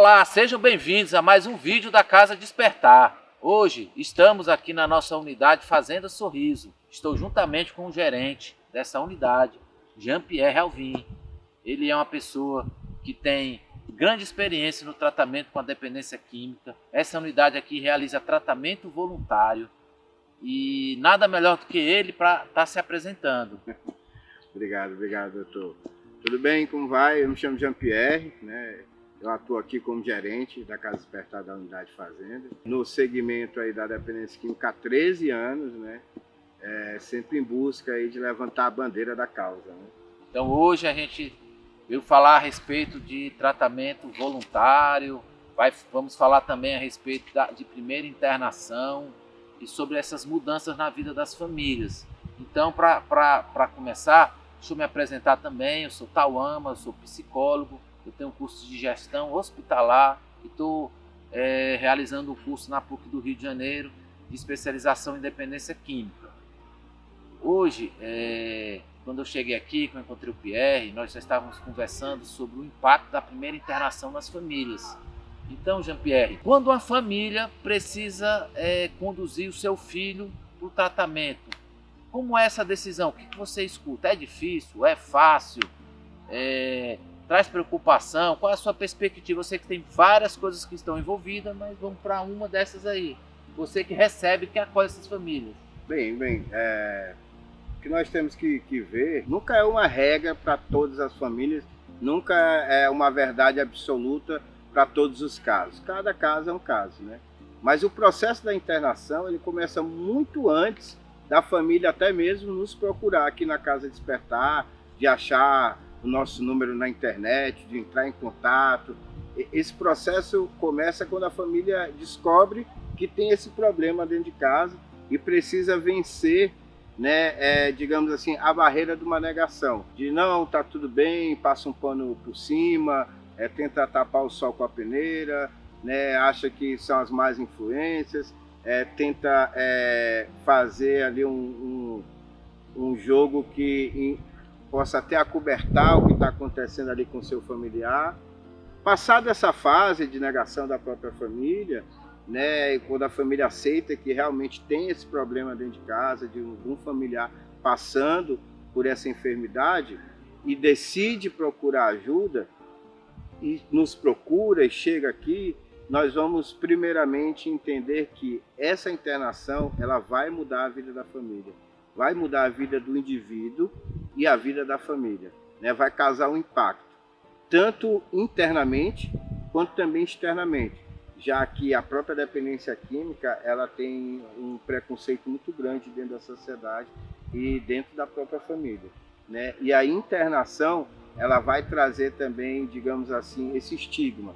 Olá, sejam bem-vindos a mais um vídeo da Casa Despertar. Hoje estamos aqui na nossa unidade Fazenda Sorriso. Estou juntamente com o gerente dessa unidade, Jean-Pierre Alvim. Ele é uma pessoa que tem grande experiência no tratamento com a dependência química. Essa unidade aqui realiza tratamento voluntário e nada melhor do que ele para estar se apresentando. Obrigado, doutor. Tudo bem, como vai? Eu me chamo Jean-Pierre, né? Eu atuo aqui como gerente da Casa Despertar da Unidade Fazenda, no segmento aí da dependência química há 13 anos, né? Sempre em busca aí de levantar a bandeira da causa, né? Então hoje a gente veio falar a respeito de tratamento voluntário, vamos falar também a respeito de primeira internação e sobre essas mudanças na vida das famílias. Então, para começar, deixa eu me apresentar também. Eu sou Tauama, eu sou psicólogo, eu tenho um curso de gestão hospitalar e estou realizando um curso na PUC do Rio de Janeiro de especialização em dependência química. Hoje, quando eu cheguei aqui, quando eu encontrei o Pierre, nós já estávamos conversando sobre o impacto da primeira internação nas famílias. Então, Jean-Pierre, quando uma família precisa conduzir o seu filho para o tratamento, como é essa decisão? O que você escuta? É difícil? É fácil? Traz preocupação? Qual é a sua perspectiva? Eu sei que tem várias coisas que estão envolvidas, mas vamos para uma dessas aí. Você que recebe, que acolhe essas famílias. Bem, o que nós temos que ver, nunca é uma regra para todas as famílias, nunca é uma verdade absoluta para todos os casos. Cada caso é um caso, né? Mas o processo da internação, ele começa muito antes da família até mesmo nos procurar aqui na Casa Despertar, de achar o nosso número na internet, de entrar em contato. Esse processo começa quando a família descobre que tem esse problema dentro de casa e precisa vencer, né, digamos assim, a barreira de uma negação. De não, tá tudo bem, passa um pano por cima, tenta tapar o sol com a peneira, né, acha que são as más influências, tenta fazer ali um jogo que possa até acobertar o que está acontecendo ali com o seu familiar. Passada essa fase de negação da própria família, né, quando a família aceita que realmente tem esse problema dentro de casa, de um familiar passando por essa enfermidade e decide procurar ajuda, e nos procura e chega aqui, nós vamos primeiramente entender que essa internação ela vai mudar a vida da família, vai mudar a vida do indivíduo e a vida da família, né? Vai causar um impacto, tanto internamente quanto também externamente, já que a própria dependência química ela tem um preconceito muito grande dentro da sociedade e dentro da própria família, né? E a internação ela vai trazer também, digamos assim, esse estigma.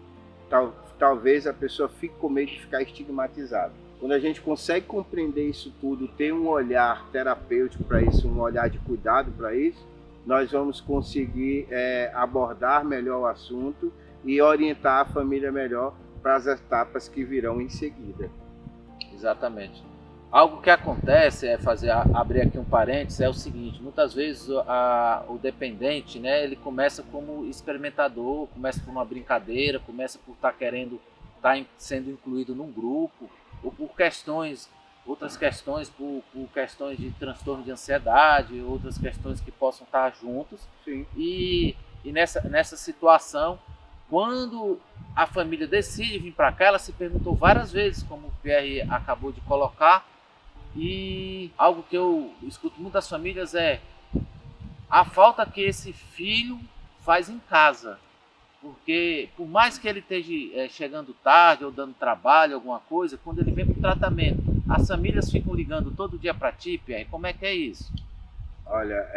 Talvez a pessoa fique com medo de ficar estigmatizada. Quando a gente consegue compreender isso tudo, ter um olhar terapêutico para isso, um olhar de cuidado para isso, nós vamos conseguir abordar melhor o assunto e orientar a família melhor para as etapas que virão em seguida. Exatamente. Algo que acontece, abrir aqui um parênteses, é o seguinte: muitas vezes o dependente, né, ele começa como experimentador, começa por uma brincadeira, começa por estar querendo estar sendo incluído num grupo, ou por outras questões, por questões de transtorno de ansiedade, outras questões que possam estar juntos. Sim. E nessa situação, quando a família decide vir para cá, ela se perguntou várias vezes, como o Pierre acabou de colocar, e algo que eu escuto muitas famílias é a falta que esse filho faz em casa. Porque por mais que ele esteja chegando tarde ou dando trabalho, alguma coisa, quando ele vem para o tratamento, as famílias ficam ligando todo dia para ti, Pierre. Como é que é isso? Olha,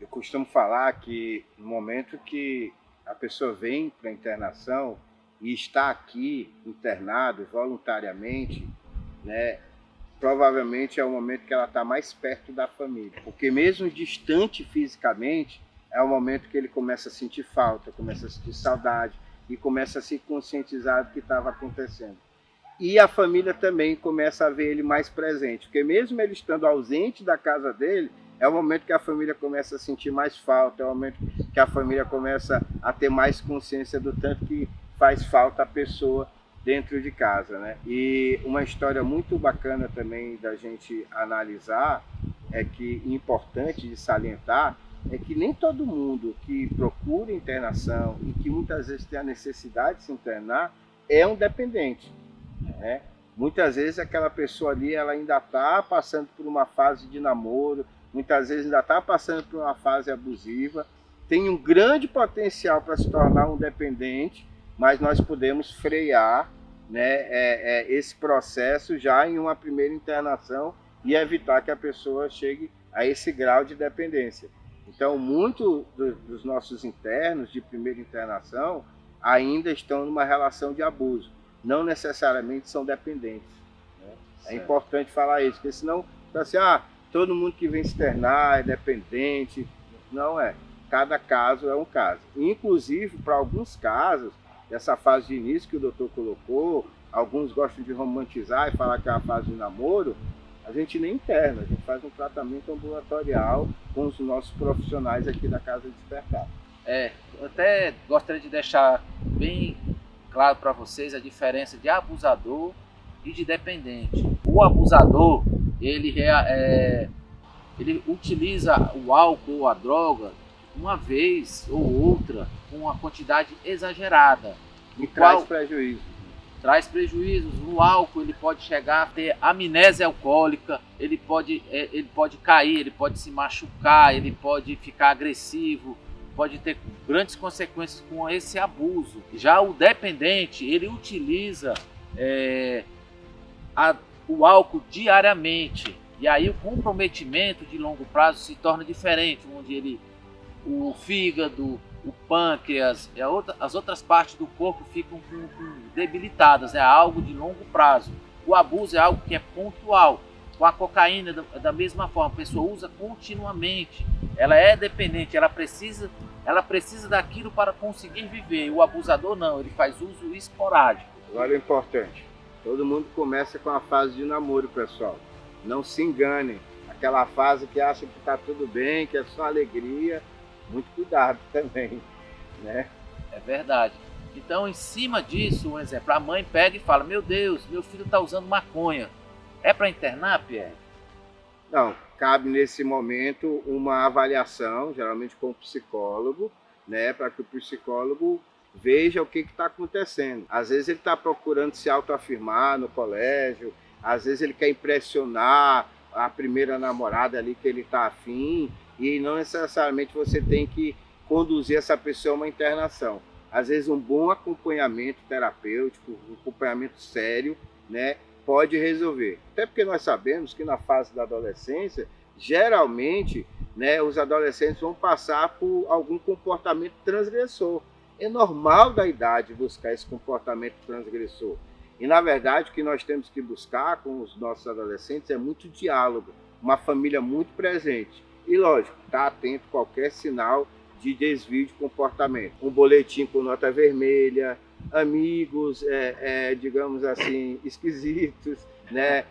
eu costumo falar que no momento que a pessoa vem para a internação e está aqui internado voluntariamente, né, provavelmente é o momento que ela está mais perto da família. Porque mesmo distante fisicamente, é o momento que ele começa a sentir falta, começa a sentir saudade e começa a se conscientizar do que estava acontecendo. E a família também começa a ver ele mais presente, porque mesmo ele estando ausente da casa dele, é o momento que a família começa a sentir mais falta, é o momento que a família começa a ter mais consciência do tanto que faz falta a pessoa dentro de casa, né? E uma história muito bacana também da gente analisar, importante de salientar, é que nem todo mundo que procura internação e que muitas vezes tem a necessidade de se internar é um dependente, né? Muitas vezes aquela pessoa ali ela ainda está passando por uma fase de namoro, muitas vezes ainda está passando por uma fase abusiva, tem um grande potencial para se tornar um dependente, mas nós podemos frear, né, esse processo já em uma primeira internação e evitar que a pessoa chegue a esse grau de dependência. Então, muitos dos nossos internos de primeira internação ainda estão numa relação de abuso, não necessariamente são dependentes, né? É importante falar isso, porque senão, assim, todo mundo que vem se internar é dependente. Não é. Cada caso é um caso. Inclusive, para alguns casos, dessa fase de início que o doutor colocou, alguns gostam de romantizar e falar que é a fase de namoro, a gente nem interna, a gente faz um tratamento ambulatorial com os nossos profissionais aqui da Casa Despertar. Eu até gostaria de deixar bem claro para vocês a diferença de abusador e de dependente. O abusador, ele utiliza o álcool ou a droga uma vez ou outra com uma quantidade exagerada. E traz prejuízo. Traz prejuízos. No álcool ele pode chegar a ter amnésia alcoólica, ele pode cair, ele pode se machucar, ele pode ficar agressivo, pode ter grandes consequências com esse abuso. Já o dependente, ele utiliza o álcool diariamente, e aí o comprometimento de longo prazo se torna diferente, onde o fígado, o pâncreas e as outras partes do corpo ficam debilitadas, é algo de longo prazo. O abuso é algo que é pontual. Com a cocaína, da mesma forma, a pessoa usa continuamente, ela é dependente, ela precisa daquilo para conseguir viver. O abusador não, ele faz uso esporádico. Agora é importante, todo mundo começa com a fase de namoro, pessoal. Não se enganem, aquela fase que acha que está tudo bem, que é só alegria, muito cuidado também, né? É verdade. Então, em cima disso, um exemplo, a mãe pega e fala: meu Deus, meu filho está usando maconha. É para internar, Pierre? Não, cabe nesse momento uma avaliação, geralmente com o psicólogo, né, para que o psicólogo veja o que está acontecendo. Às vezes ele está procurando se autoafirmar no colégio, às vezes ele quer impressionar a primeira namorada ali que ele está afim, e não necessariamente você tem que conduzir essa pessoa a uma internação. Às vezes um bom acompanhamento terapêutico, um acompanhamento sério, né, pode resolver. Até porque nós sabemos que na fase da adolescência, geralmente, né, os adolescentes vão passar por algum comportamento transgressor. É normal da idade buscar esse comportamento transgressor. E, na verdade, o que nós temos que buscar com os nossos adolescentes é muito diálogo, uma família muito presente. E, lógico, estar atento a qualquer sinal de desvio de comportamento. Um boletim com nota vermelha, amigos, digamos assim, esquisitos, né?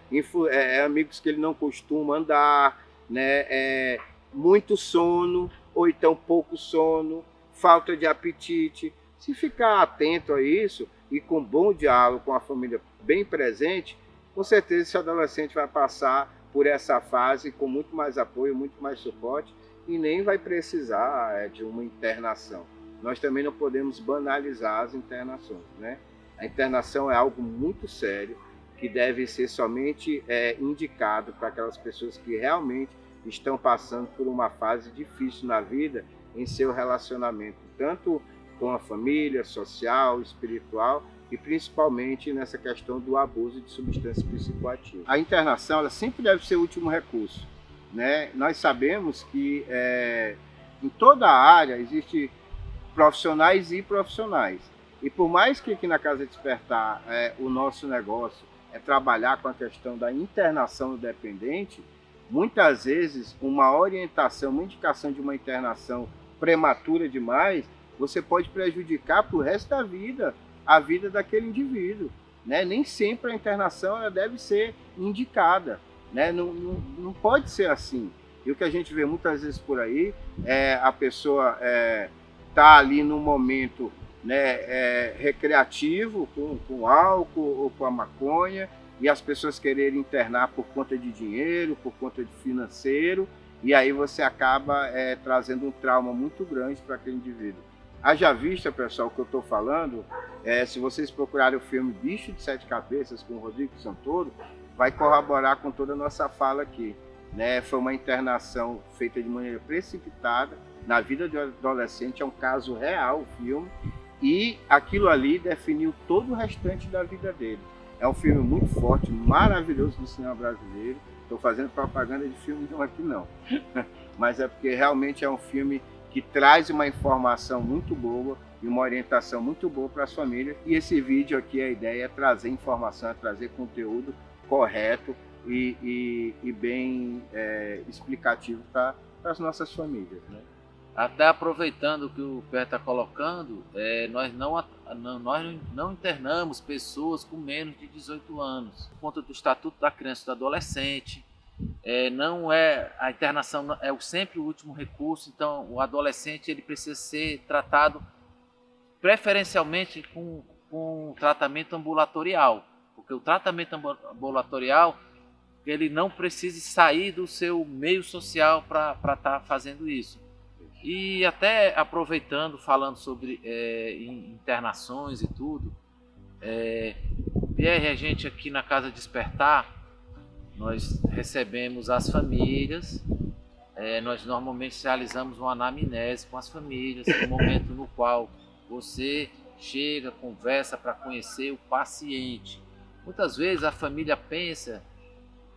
Amigos que ele não costuma andar, né? Muito sono, ou então pouco sono, falta de apetite. Se ficar atento a isso e com bom diálogo com a família bem presente, com certeza esse adolescente vai passar por essa fase com muito mais apoio, muito mais suporte, e nem vai precisar de uma internação. Nós também não podemos banalizar as internações, né? A internação é algo muito sério, que deve ser somente indicado para aquelas pessoas que realmente estão passando por uma fase difícil na vida em seu relacionamento, tanto com a família, social, espiritual, e principalmente nessa questão do abuso de substâncias psicoativas. A internação ela sempre deve ser o último recurso, né? Nós sabemos que em toda a área existe profissionais e profissionais. E por mais que aqui na Casa Despertar o nosso negócio é trabalhar com a questão da internação do dependente, muitas vezes uma orientação, uma indicação de uma internação prematura demais, você pode prejudicar para o resto da vida, a vida daquele indivíduo, né? Nem sempre a internação ela deve ser indicada, né? Não pode ser assim. E o que a gente vê muitas vezes por aí é a pessoa tá ali no momento né, recreativo, com álcool ou com a maconha, e as pessoas quererem internar por conta de dinheiro, por conta de financeiro, e aí você acaba trazendo um trauma muito grande para aquele indivíduo. Haja vista, pessoal, o que eu estou falando, se vocês procurarem o filme Bicho de Sete Cabeças, com o Rodrigo Santoro, vai corroborar com toda a nossa fala aqui. Né? Foi uma internação feita de maneira precipitada na vida do adolescente, é um caso real o filme, e aquilo ali definiu todo o restante da vida dele. É um filme muito forte, maravilhoso do cinema brasileiro. Estou fazendo propaganda de filme não aqui não, mas é porque realmente é um filme que traz uma informação muito boa e uma orientação muito boa para as famílias. E esse vídeo aqui, a ideia é trazer informação, é trazer conteúdo correto e bem explicativo para as nossas famílias. Né? Até aproveitando o que o Pé está colocando, nós não internamos pessoas com menos de 18 anos, por conta do Estatuto da Criança e do Adolescente. A internação é sempre o último recurso, então o adolescente ele precisa ser tratado preferencialmente com tratamento ambulatorial, porque o tratamento ambulatorial ele não precisa sair do seu meio social para estar fazendo isso. E até aproveitando, falando sobre internações e tudo, Pierre, a gente aqui na Casa Despertar, nós recebemos as famílias, nós normalmente realizamos uma anamnese com as famílias, um momento no qual você chega, conversa para conhecer o paciente. Muitas vezes a família pensa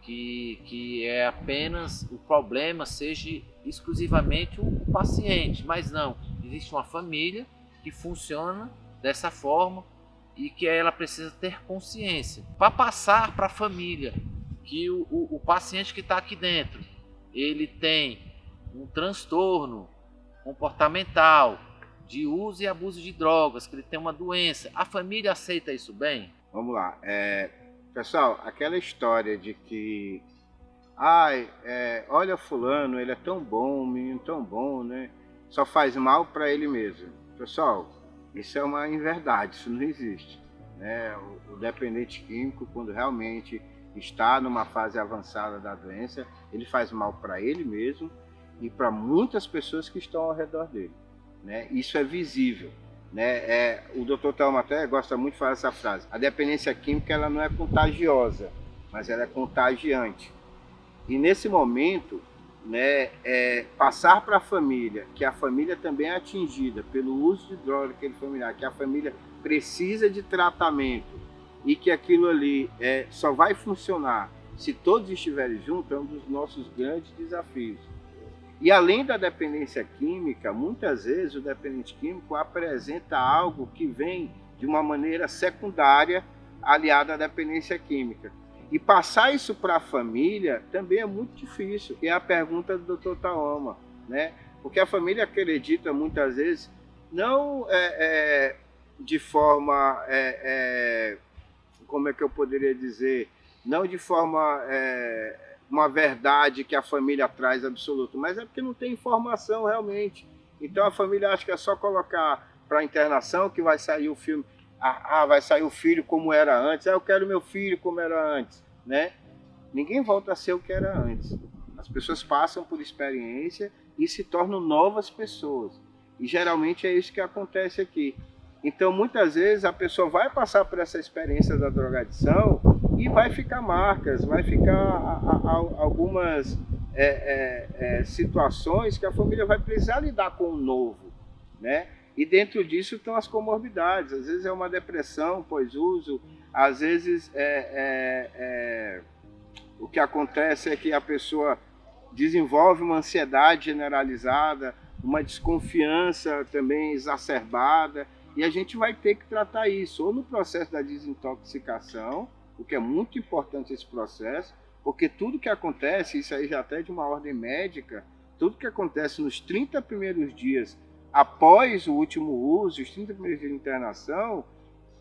que é apenas o problema seja exclusivamente o paciente, mas não, existe uma família que funciona dessa forma e que ela precisa ter consciência para passar para a família que o paciente que está aqui dentro ele tem um transtorno comportamental de uso e abuso de drogas, que ele tem uma doença. A família aceita isso bem? Vamos lá. Pessoal, aquela história de que olha fulano, ele é tão bom, um menino tão bom, né? Só faz mal para ele mesmo. Pessoal, isso é uma inverdade, isso não existe. Né? O dependente químico, quando realmente está numa fase avançada da doença, ele faz mal para ele mesmo e para muitas pessoas que estão ao redor dele. Né? Isso é visível. Né? O Dr. Thelma até gosta muito de falar essa frase. A dependência química ela não é contagiosa, mas ela é contagiante. E nesse momento, né, passar para a família, que a família também é atingida pelo uso de droga daquele familiar, que a família precisa de tratamento e que aquilo ali só vai funcionar se todos estiverem juntos, é um dos nossos grandes desafios. E além da dependência química, muitas vezes o dependente químico apresenta algo que vem de uma maneira secundária aliada à dependência química. E passar isso para a família também é muito difícil, que é a pergunta do Dr. Thelma, né? Porque a família acredita muitas vezes, não de forma, como é que eu poderia dizer, não de forma... uma verdade que a família traz absoluta, mas é porque não tem informação realmente. Então a família acha que é só colocar para internação que vai sair o filme, vai sair o filho como era antes, eu quero meu filho como era antes, né? Ninguém volta a ser o que era antes. As pessoas passam por experiência e se tornam novas pessoas. E geralmente é isso que acontece aqui. Então muitas vezes a pessoa vai passar por essa experiência da drogadição e vai ficar marcas, vai ficar algumas situações que a família vai precisar lidar com o novo, né? E dentro disso estão as comorbidades, às vezes é uma depressão pós-uso, às vezes o que acontece é que a pessoa desenvolve uma ansiedade generalizada, uma desconfiança também exacerbada, e a gente vai ter que tratar isso, ou no processo da desintoxicação, o que é muito importante esse processo, porque tudo que acontece, isso aí já até de uma ordem médica, tudo que acontece nos 30 primeiros dias após o último uso, os 30 primeiros dias de internação,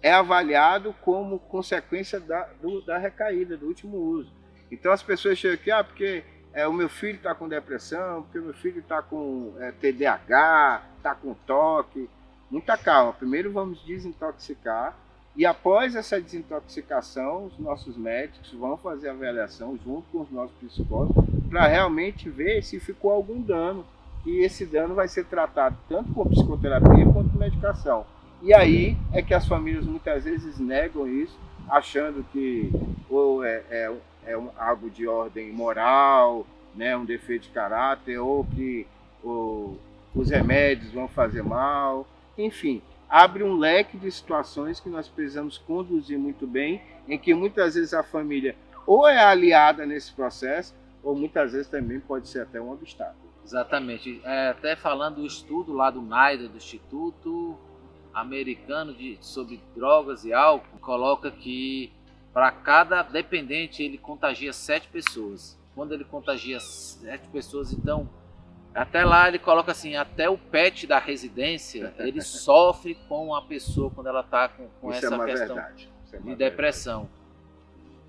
é avaliado como consequência da recaída, do último uso. Então as pessoas chegam aqui, porque o meu filho está com depressão, porque o meu filho está com TDAH, está com toque. muita calma. Primeiro vamos desintoxicar e após essa desintoxicação, os nossos médicos vão fazer a avaliação junto com os nossos psicólogos para realmente ver se ficou algum dano. E esse dano vai ser tratado tanto com psicoterapia quanto medicação. E aí é que as famílias muitas vezes negam isso, achando que ou é algo de ordem moral, né, um defeito de caráter, ou que os remédios vão fazer mal. Enfim, abre um leque de situações que nós precisamos conduzir muito bem, em que muitas vezes a família ou é aliada nesse processo, ou muitas vezes também pode ser até um obstáculo. Exatamente. Até falando do estudo lá do NIDA, do Instituto Americano sobre Drogas e Álcool, coloca que para cada dependente ele contagia 7 pessoas. Quando ele contagia 7 pessoas, então, até lá ele coloca assim, até o pet da residência, ele sofre com a pessoa quando ela está com Isso essa é uma questão verdade. Isso é uma de depressão. Verdade.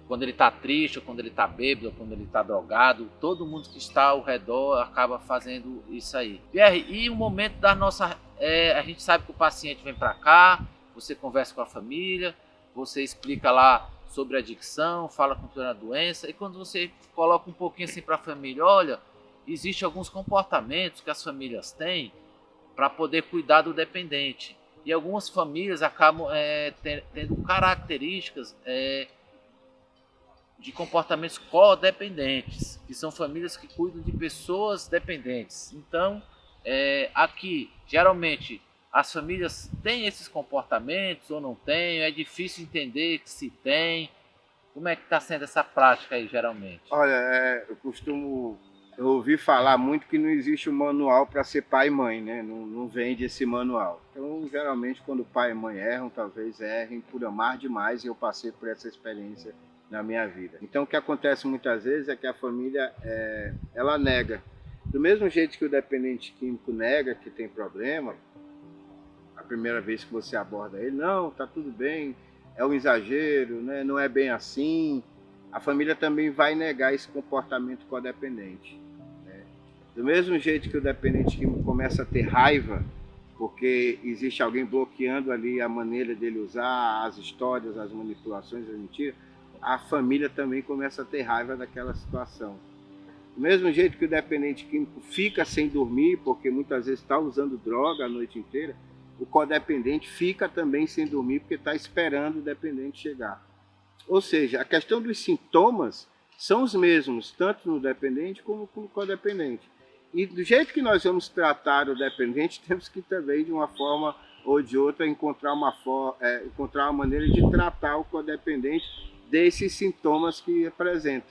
Quando ele está triste, ou quando ele está bêbado, ou quando ele está drogado, todo mundo que está ao redor acaba fazendo isso aí. Pierre, e o momento da nossa... a gente sabe que o paciente vem para cá, você conversa com a família, você explica lá sobre a adicção, fala com a doença, e quando você coloca um pouquinho assim para a família, olha, existem alguns comportamentos que as famílias têm para poder cuidar do dependente. E algumas famílias acabam tendo características de comportamentos codependentes, que são famílias que cuidam de pessoas dependentes. Então, aqui, geralmente, as famílias têm esses comportamentos ou não têm? É difícil entender que se tem. Como é que está sendo essa prática aí, geralmente? Olha, eu ouvi falar muito que não existe um manual para ser pai e mãe, né? Não vende esse manual. Então, geralmente, quando pai e mãe erram, talvez errem por amar demais, e eu passei por essa experiência na minha vida. Então, o que acontece muitas vezes é que a família, ela nega. Do mesmo jeito que o dependente químico nega que tem problema, a primeira vez que você aborda ele, não, tá tudo bem, é um exagero, né? Não é bem assim. A família também vai negar esse comportamento codependente. Né? Do mesmo jeito que o dependente químico começa a ter raiva, porque existe alguém bloqueando ali a maneira dele usar as histórias, as manipulações, as mentiras, a família também começa a ter raiva daquela situação. Do mesmo jeito que o dependente químico fica sem dormir, porque muitas vezes está usando droga a noite inteira, o codependente fica também sem dormir, porque está esperando o dependente chegar. Ou seja, a questão dos sintomas são os mesmos, tanto no dependente como no codependente. E do jeito que nós vamos tratar o dependente, temos que também, de uma forma ou de outra, encontrar uma maneira de tratar o codependente desses sintomas que apresenta.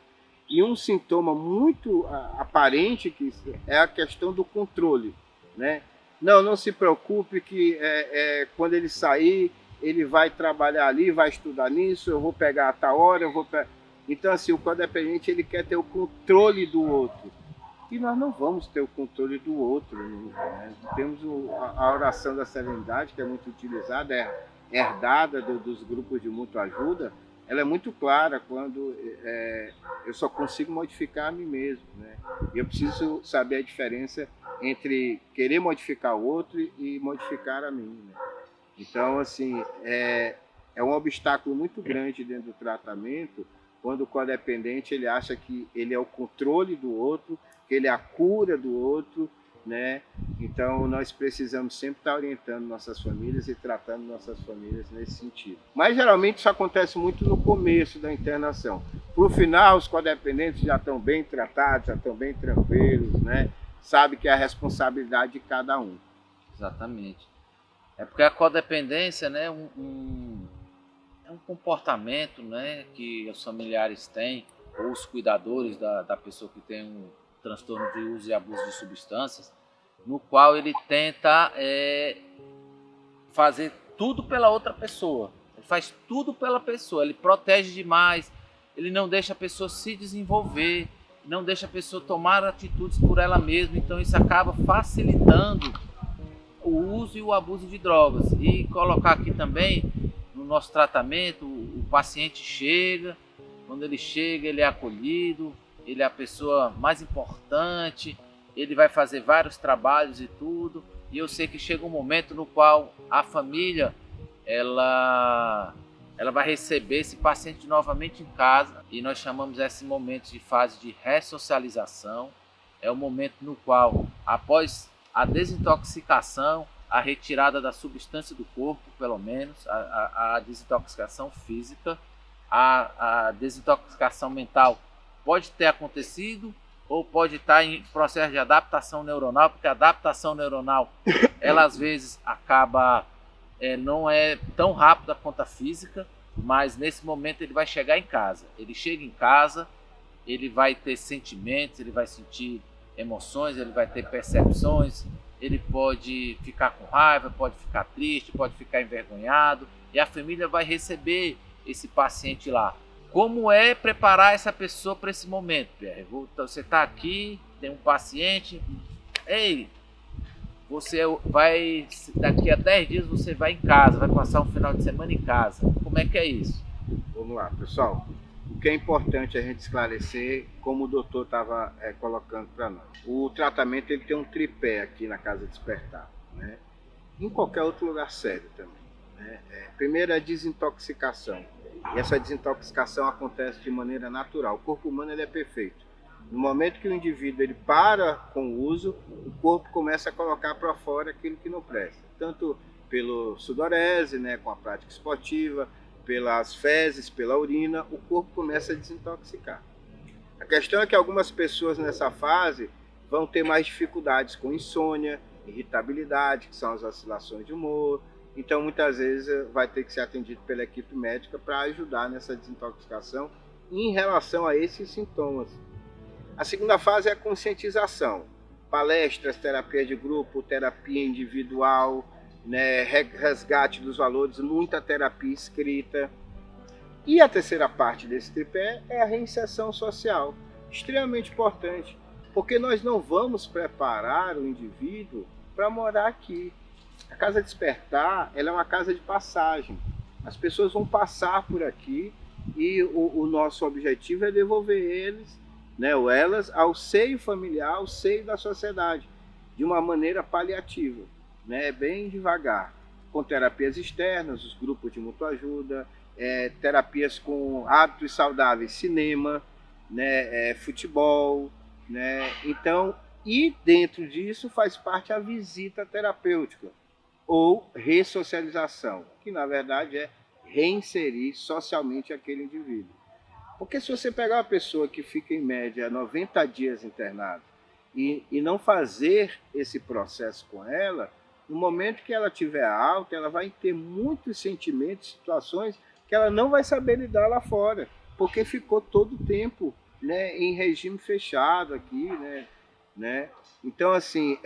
E um sintoma muito aparente que é a questão do controle, né? Não se preocupe que quando ele sair, ele vai trabalhar ali, vai estudar nisso, eu vou pegar a tal hora, Então, assim, o codependente, ele quer ter o controle do outro. E nós não vamos ter o controle do outro. Né? Temos a oração da serenidade, que é muito utilizada, herdada dos grupos de mútua ajuda. Ela é muito clara quando eu só consigo modificar a mim mesmo. Né? E eu preciso saber a diferença entre querer modificar o outro e modificar a mim. Né? Então, assim, é um obstáculo muito grande dentro do tratamento quando o codependente ele acha que ele é o controle do outro, que ele é a cura do outro, né? Então, nós precisamos sempre estar orientando nossas famílias e tratando nossas famílias nesse sentido. Mas, geralmente, isso acontece muito no começo da internação. Para o final, os codependentes já estão bem tratados, já estão bem tranquilos, né? Sabe que é a responsabilidade de cada um. Exatamente. É porque a codependência, né, é um comportamento, né, que os familiares têm, ou os cuidadores da pessoa que tem um transtorno de uso e abuso de substâncias, no qual ele tenta fazer tudo pela outra pessoa. Ele faz tudo pela pessoa, ele protege demais, ele não deixa a pessoa se desenvolver, não deixa a pessoa tomar atitudes por ela mesma, então isso acaba facilitando o uso e o abuso de drogas. E colocar aqui também, no nosso tratamento, o paciente chega, quando ele chega ele é acolhido, ele é a pessoa mais importante, ele vai fazer vários trabalhos e tudo, e eu sei que chega um momento no qual a família ela vai receber esse paciente novamente em casa, e nós chamamos esse momento de fase de ressocialização. É o momento no qual, após a desintoxicação, a retirada da substância do corpo, pelo menos, a desintoxicação física, a desintoxicação mental pode ter acontecido ou pode estar em processo de adaptação neuronal, porque a adaptação neuronal, ela às vezes acaba, não é tão rápida quanto a física, mas nesse momento ele vai chegar em casa. Ele chega em casa, ele vai ter sentimentos, ele vai sentir emoções, ele vai ter percepções, ele pode ficar com raiva, pode ficar triste, pode ficar envergonhado, e a família vai receber esse paciente lá. Como é preparar essa pessoa para esse momento, Pierre? Você está aqui, tem um paciente, ei, você vai, daqui a 10 dias você vai em casa, vai passar um final de semana em casa. Como é que é isso? Vamos lá, pessoal. O que é importante a gente esclarecer, como o doutor estava colocando para nós. O tratamento ele tem um tripé aqui na Casa Despertar, né? Em qualquer outro lugar sério também, né? Primeiro, a desintoxicação. E essa desintoxicação acontece de maneira natural. O corpo humano ele é perfeito. No momento que o indivíduo ele para com o uso, o corpo começa a colocar para fora aquilo que não presta. Tanto pelo sudorese, né, com a prática esportiva, pelas fezes, pela urina, o corpo começa a desintoxicar. A questão é que algumas pessoas nessa fase vão ter mais dificuldades com insônia, irritabilidade, que são as oscilações de humor. Então, muitas vezes, vai ter que ser atendido pela equipe médica para ajudar nessa desintoxicação em relação a esses sintomas. A segunda fase é a conscientização. Palestras, terapia de grupo, terapia individual, né, resgate dos valores, muita terapia escrita. E a terceira parte desse tripé é a reinserção social, extremamente importante, porque nós não vamos preparar o indivíduo para morar aqui. A Casa Despertar ela é uma casa de passagem. As pessoas vão passar por aqui e o nosso objetivo é devolver eles, né, ou elas, ao seio familiar, ao seio da sociedade, de uma maneira paliativa, né, bem devagar, com terapias externas, os grupos de mútua ajuda, terapias com hábitos saudáveis, cinema, né, futebol, né, então, e dentro disso faz parte a visita terapêutica, ou ressocialização, que na verdade é reinserir socialmente aquele indivíduo. Porque se você pegar uma pessoa que fica em média 90 dias internada e não fazer esse processo com ela, no momento que ela tiver alta, ela vai ter muitos sentimentos, situações que ela não vai saber lidar lá fora, porque ficou todo o tempo, né, em regime fechado aqui, né? Então, assim,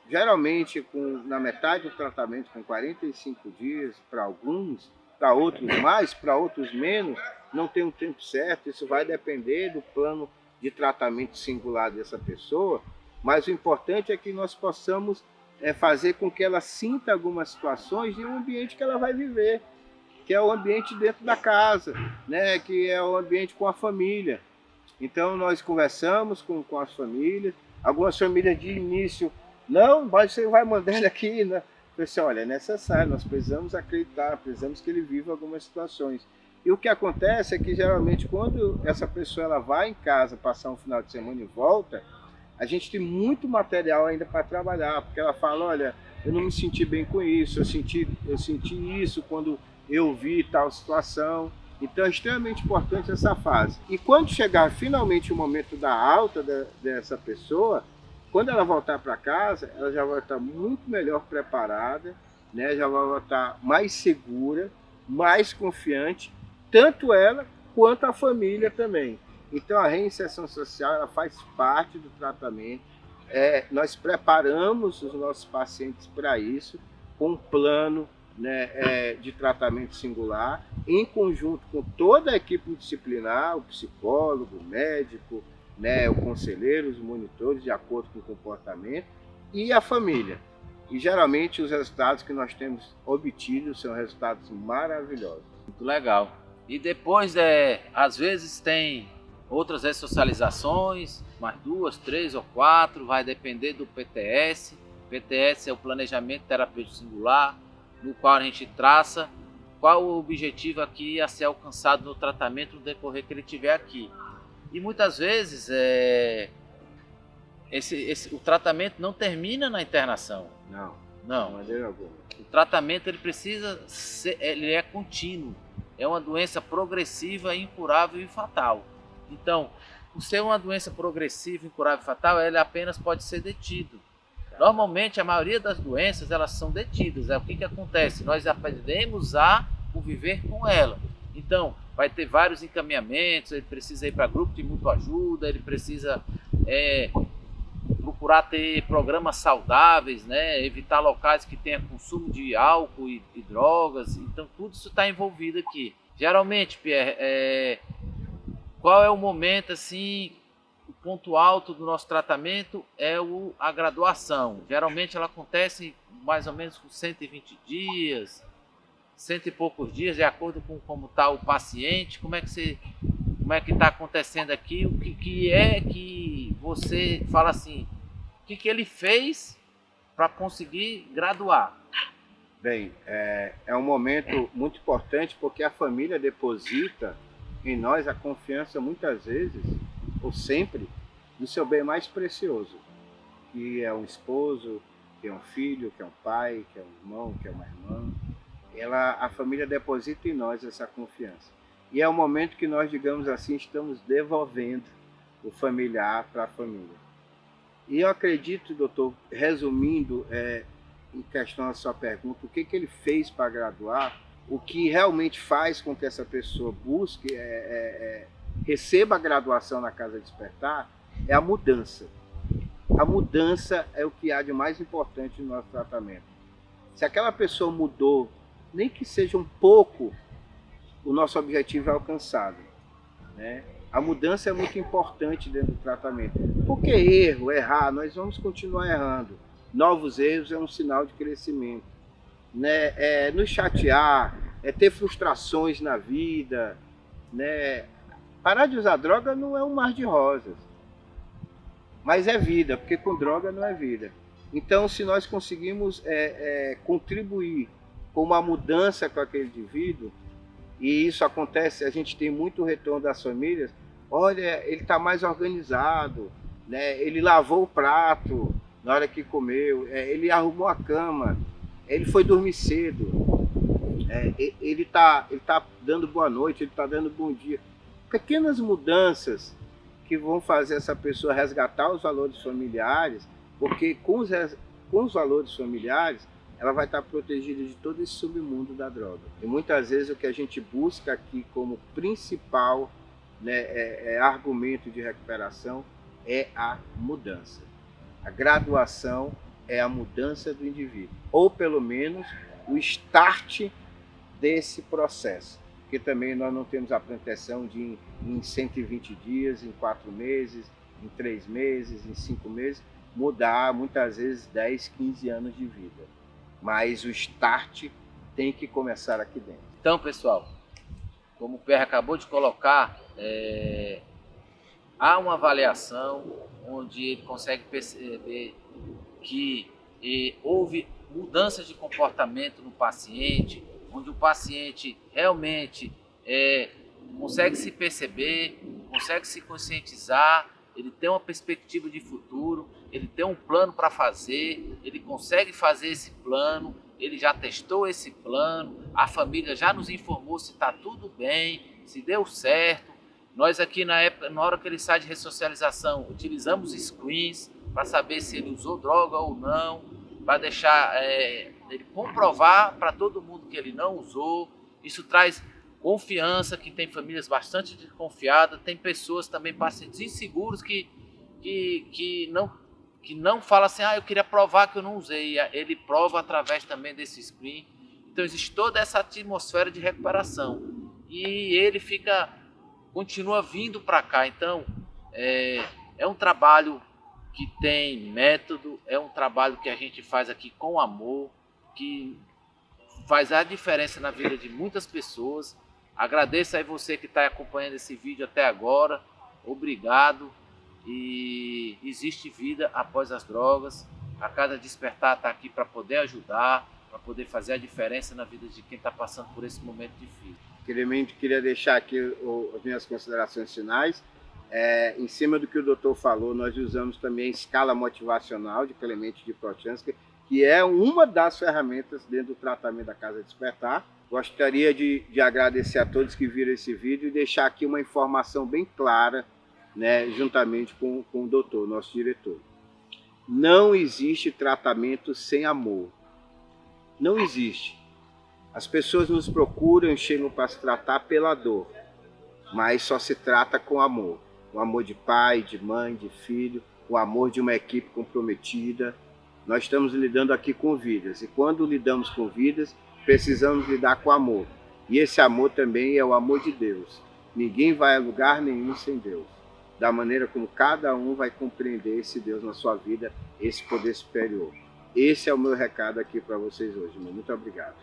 geralmente na metade do tratamento, com 45 dias para alguns, para outros mais, para outros menos, não tem um tempo certo, isso vai depender do plano de tratamento singular dessa pessoa, mas o importante é que nós possamos fazer com que ela sinta algumas situações de um ambiente que ela vai viver, que é o ambiente dentro da casa, né? Que é o ambiente com a família. Então nós conversamos com as famílias, algumas famílias de início, não, mas você vai mandar ele aqui, né? Eu disse, olha, é necessário, nós precisamos acreditar, precisamos que ele viva algumas situações. E o que acontece é que geralmente quando essa pessoa ela vai em casa passar um final de semana e volta, a gente tem muito material ainda para trabalhar, porque ela fala, olha, eu não me senti bem com isso, eu senti isso quando eu vi tal situação. Então é extremamente importante essa fase. E quando chegar finalmente o momento da alta dessa pessoa, quando ela voltar para casa, ela já vai estar muito melhor preparada, né? Já vai estar mais segura, mais confiante, tanto ela quanto a família também. Então a reinserção social ela faz parte do tratamento. Nós preparamos os nossos pacientes para isso, com um plano, né, de tratamento singular, em conjunto com toda a equipe disciplinar, o psicólogo, o médico, né, o conselheiro, os monitores, de acordo com o comportamento, e a família. E geralmente os resultados que nós temos obtido são resultados maravilhosos. Muito legal. E depois, às vezes tem outras ressocializações, mais 2, 3 ou 4, vai depender do PTS. PTS é o Planejamento Terapêutico Singular, no qual a gente traça qual o objetivo aqui a ser alcançado no tratamento no decorrer que ele tiver aqui. E muitas vezes o tratamento não termina na internação. Não. De maneira alguma. O tratamento ele precisa ser, ele é contínuo. É uma doença progressiva, incurável e fatal. Então, por ser uma doença progressiva, incurável e fatal, ele apenas pode ser detido. Normalmente, a maioria das doenças, elas são detidas. O que acontece? Nós aprendemos a conviver com ela. Então, vai ter vários encaminhamentos, ele precisa ir para grupo de mútua ajuda, ele precisa procurar ter programas saudáveis, né? Evitar locais que tenham consumo de álcool e drogas. Então, tudo isso está envolvido aqui. Geralmente, Pierre, qual é o momento, assim, o ponto alto do nosso tratamento é a graduação. Geralmente ela acontece mais ou menos com 120 dias, 100 e poucos dias, de acordo com como está o paciente. Como é que está acontecendo aqui? O que é que você fala assim, o que ele fez para conseguir graduar? Bem, é um momento muito importante porque a família deposita em nós a confiança muitas vezes, ou sempre, no seu bem mais precioso, que é um esposo, que é um filho, que é um pai, que é um irmão, que é uma irmã. A família deposita em nós essa confiança. E é o momento que nós, digamos assim, estamos devolvendo o familiar para a família. E eu acredito, doutor, resumindo, em questão à sua pergunta, o que ele fez para graduar, o que realmente faz com que essa pessoa busque, receba a graduação na Casa Despertar, é a mudança. A mudança é o que há de mais importante no nosso tratamento. Se aquela pessoa mudou, nem que seja um pouco, o nosso objetivo é alcançado, né? A mudança é muito importante dentro do tratamento. Porque errar, nós vamos continuar errando. Novos erros é um sinal de crescimento. Né? Nos chatear, ter frustrações na vida, né? Parar de usar droga não é um mar de rosas, mas é vida, porque com droga não é vida. Então, se nós conseguimos contribuir com uma mudança com aquele indivíduo, e isso acontece, a gente tem muito retorno das famílias, olha, ele está mais organizado, né? Ele lavou o prato na hora que comeu, ele arrumou a cama, ele foi dormir cedo, ele tá dando boa noite, ele está dando bom dia. Pequenas mudanças que vão fazer essa pessoa resgatar os valores familiares, porque com os valores familiares, ela vai estar protegida de todo esse submundo da droga. E muitas vezes o que a gente busca aqui como principal, né, argumento de recuperação é a mudança. A graduação é a mudança do indivíduo, ou pelo menos o start desse processo. Porque também nós não temos a pretensão de em 120 dias, em 4 meses, em 3 meses, em 5 meses, mudar muitas vezes 10, 15 anos de vida. Mas o start tem que começar aqui dentro. Então, pessoal, como o Pierre acabou de colocar, há uma avaliação onde ele consegue perceber que houve mudanças de comportamento no paciente, onde o paciente realmente consegue se perceber, consegue se conscientizar, ele tem uma perspectiva de futuro, ele tem um plano para fazer, ele consegue fazer esse plano, ele já testou esse plano, a família já nos informou se está tudo bem, se deu certo. Nós aqui na hora que ele sai de ressocialização, utilizamos screens para saber se ele usou droga ou não, para deixar ele comprovar para todo mundo que ele não usou. Isso traz confiança, que tem famílias bastante desconfiadas, tem pessoas também, pacientes inseguros que não falam assim, eu queria provar que eu não usei. Ele prova através também desse screen. Então existe toda essa atmosfera de recuperação e ele continua vindo para cá. Então é um trabalho que tem método, é um trabalho que a gente faz aqui com amor, que faz a diferença na vida de muitas pessoas. Agradeço aí você que está acompanhando esse vídeo até agora. obrigado, e existe vida após as drogas. A Casa Despertar está aqui para poder ajudar, para poder fazer a diferença na vida de quem está passando por esse momento difícil. Queria deixar aqui as minhas considerações finais. Em cima do que o doutor falou, nós usamos também a escala motivacional de Clemente de Prochaska, que é uma das ferramentas dentro do tratamento da Casa Despertar. Gostaria de agradecer a todos que viram esse vídeo e deixar aqui uma informação bem clara, né, juntamente com o doutor, nosso diretor. Não existe tratamento sem amor. Não existe. As pessoas nos procuram e chegam para se tratar pela dor, mas só se trata com amor. O amor de pai, de mãe, de filho, o amor de uma equipe comprometida. Nós estamos lidando aqui com vidas, e quando lidamos com vidas, precisamos lidar com amor. E esse amor também é o amor de Deus. Ninguém vai a lugar nenhum sem Deus. Da maneira como cada um vai compreender esse Deus na sua vida, esse poder superior. Esse é o meu recado aqui para vocês hoje. Muito obrigado.